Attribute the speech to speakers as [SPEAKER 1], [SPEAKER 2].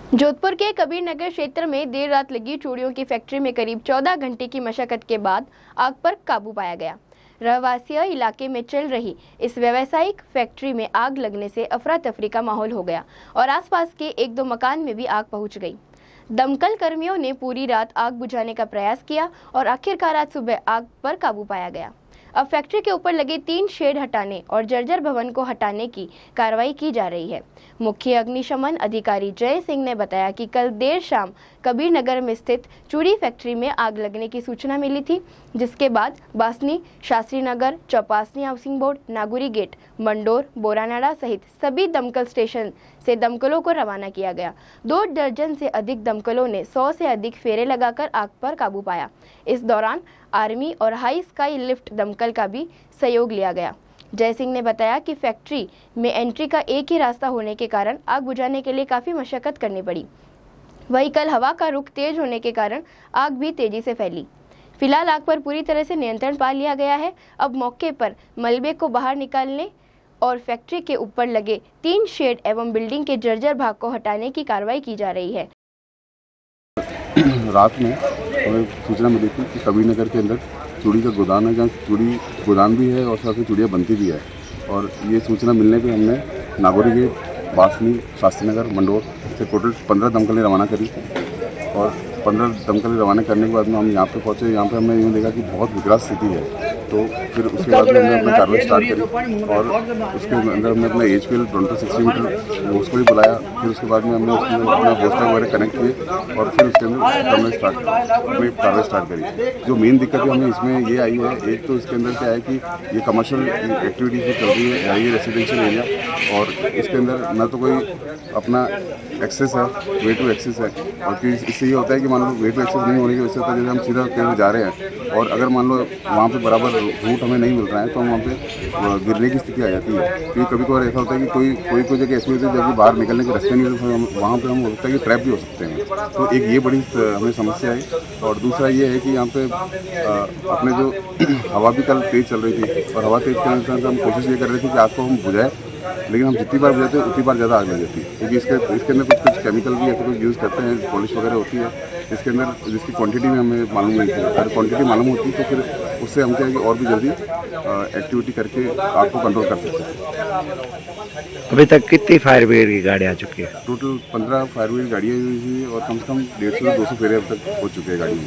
[SPEAKER 1] जोधपुर के कबीर नगर क्षेत्र में देर रात लगी चूड़ियों की फैक्ट्री में करीब 14 घंटे की मशक्कत के बाद आग पर काबू पाया गया। रहवासी इलाके में चल रही इस व्यावसायिक फैक्ट्री में आग लगने से अफरा तफरी का माहौल हो गया और आसपास के एक दो मकान में भी आग पहुंच गई। दमकल कर्मियों ने पूरी रात आग बुझाने का प्रयास किया और आखिरकार आज सुबह आग पर काबू पाया गया। अब फैक्ट्री के ऊपर लगे 3 शेड हटाने और जर्जर भवन को हटाने की कार्रवाई की जा रही है। मुख्य अग्निशमन अधिकारी जय सिंह ने बताया कि कल देर शाम कबीर नगर में स्थित चूड़ी फैक्ट्री में आग लगने की सूचना मिली थी, जिसके बाद Basni, Shastri Nagar, Chopasni housing board, Nagori gate, Mandore, Boranada सहित सभी दमकल स्टेशन से दमकलों को रवाना किया गया। 2 दर्जन से अधिक दमकलों ने 100 से अधिक फेरे लगाकर आग पर काबू पाया। इस दौरान आर्मी और हाई स्काई लिफ्ट दमकल का भी सहयोग लिया गया। जय सिंह ने बताया कि फैक्ट्री में एंट्री का एक ही रास्ता होने के कारण आग बुझाने के लिए काफी मशक्कत करनी पड़ी। वहीं कल हवा का रुख तेज होने के कारण आग भी तेजी से फैली। फिलहाल आग पर पूरी तरह से नियंत्रण पा लिया गया है। अब मौके पर मलबे को बाहर निकालने और फैक्ट्री के ऊपर लगे 3 शेड एवं बिल्डिंग के जर्जर भाग को हटाने की कार्रवाई की जा रही है।
[SPEAKER 2] रात में हमें सूचना मिली थी कि कबीर नगर के अंदर चूड़ी का गोदाम है, जहाँ चूड़ी गोदाम भी है और साथ में चूड़ियाँ बनती भी है। और ये सूचना मिलने पे हमने नागौरी गेट, बासनी, शास्त्री नगर, मंडोर से टोटल 15 दमकलें रवाना करी और 15 दमकलें रवाना करने के बाद में हम यहाँ पे पहुँचे। यहाँ पे हमने यूँ देखा कि बहुत विकराल स्थिति है, तो फिर उसके बाद में हमने अपनी कार्रवाई स्टार्ट करी और उसके अंदर हमने अपना HPL 60 मीटर उसको भी बुलाया। फिर उसके बाद में हमने उसके अंदर अपना होस्टर वगैरह कनेक्ट किए और फिर उसके अंदर हमने अपनी कार्रवाई स्टार्ट करी। जो मेन दिक्कत है हमें इसमें ये आई है, एक तो इसके अंदर क्या है कि ये कमर्शियल एक्टिविटीज जो चल रही है, ये रेसिडेंशियल एरिया और इसके अंदर ना तो कोई अपना एक्सेस है, वे टू एक्सेस है। और फिर इससे ये होता है कि मान लो वे टू एक्सेस नहीं होने की वजह से जैसे हम सीधा कहीं जा रहे हैं और अगर मान लो वहाँ पे बराबर रूट हमें नहीं मिल रहा है तो हम वहाँ पे गिरने की स्थिति आ जाती है। क्योंकि कभी कभार ऐसा होता है कि कोई जगह ऐसी होती है जब बाहर निकलने के रास्ते नहीं होते, तो वहाँ पे हम हो सकता है कि ट्रैप भी हो सकते हैं। तो एक ये बड़ी हमें समस्या है। और दूसरा ये है कि यहाँ पे अपने जो हवा भी कल तेज़ चल रही थी और हवा तेज़ करने से हम कोशिश ये कर रहे थे कि आग को हम बुझाएं, लेकिन हम जितनी बार बुझाते हैं उतनी बार ज़्यादा आग लग जाती है। क्योंकि इसके अंदर कुछ केमिकल भी ऐसे कुछ यूज़ करते हैं, पॉलिश वगैरह होती है इसके अंदर, जिसकी क्वांटिटी में हमें मालूम नहीं थी। अगर क्वांटिटी मालूम होती तो फिर उससे हम क्या है कि और भी जल्दी एक्टिविटी करके आग को कंट्रोल कर सकते हैं।
[SPEAKER 3] अभी तक कितनी फायर ब्रिगेड की गाड़ी आ चुकी है?
[SPEAKER 2] टोटल 15 फायर ब्रिगेड गाड़ियाँ हुई थी और कम से कम 150 से 200 फेरे अब तक हो चुके हैं गाड़ी में।